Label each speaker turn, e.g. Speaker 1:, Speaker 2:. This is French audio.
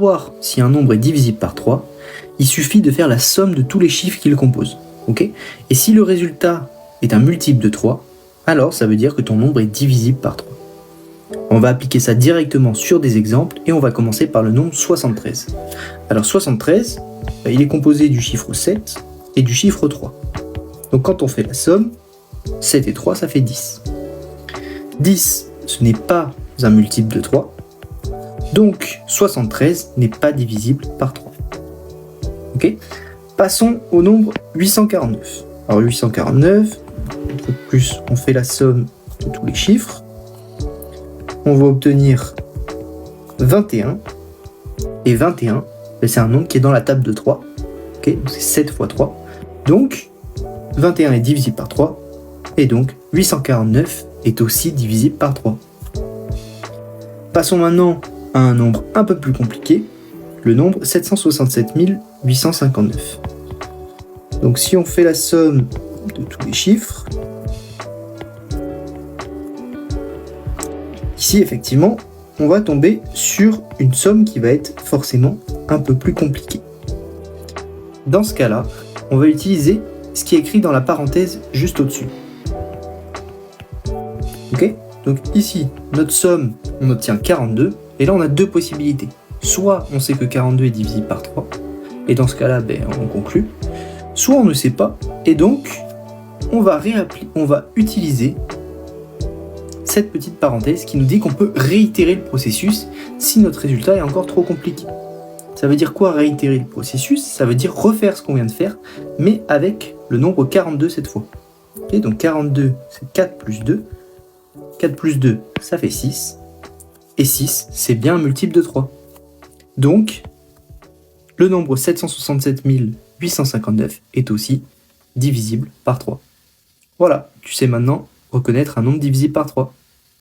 Speaker 1: Pour voir si un nombre est divisible par 3, il suffit de faire la somme de tous les chiffres qui le composent. Okay, et si le résultat est un multiple de 3, alors ça veut dire que ton nombre est divisible par 3. On va appliquer ça directement sur des exemples et on va commencer par le nombre 73. Alors 73, il est composé du chiffre 7 et du chiffre 3. Donc quand on fait la somme, 7 et 3 ça fait 10. 10, ce n'est pas un multiple de 3, donc 73 n'est pas divisible par 3. Ok ? Passons au nombre 849. Alors 849, plus on fait la somme de tous les chiffres, on va obtenir 21, et 21, c'est un nombre qui est dans la table de 3, okay, donc c'est 7 fois 3, donc 21 est divisible par 3, et donc 849 est aussi divisible par 3. Passons maintenant à un nombre un peu plus compliqué, le nombre 767 859. Donc si on fait la somme de tous les chiffres, ici effectivement on va tomber sur une somme qui va être forcément un peu plus compliquée. Dans ce cas-là, on va utiliser ce qui est écrit dans la parenthèse juste au-dessus. Ok ? Donc ici, notre somme, on obtient 42, et là on a deux possibilités. Soit on sait que 42 est divisible par 3, et dans ce cas-là, on conclut. Soit on ne sait pas, et donc on va utiliser cette petite parenthèse qui nous dit qu'on peut réitérer le processus si notre résultat est encore trop compliqué. Ça veut dire quoi réitérer le processus ? Ça veut dire refaire ce qu'on vient de faire, mais avec le nombre 42 cette fois. Okay, donc 42, c'est 4 plus 2. 4 plus 2, ça fait 6. Et 6, c'est bien un multiple de 3. Donc, le nombre 767 859 est aussi divisible par 3. Voilà, tu sais maintenant reconnaître un nombre divisible par 3.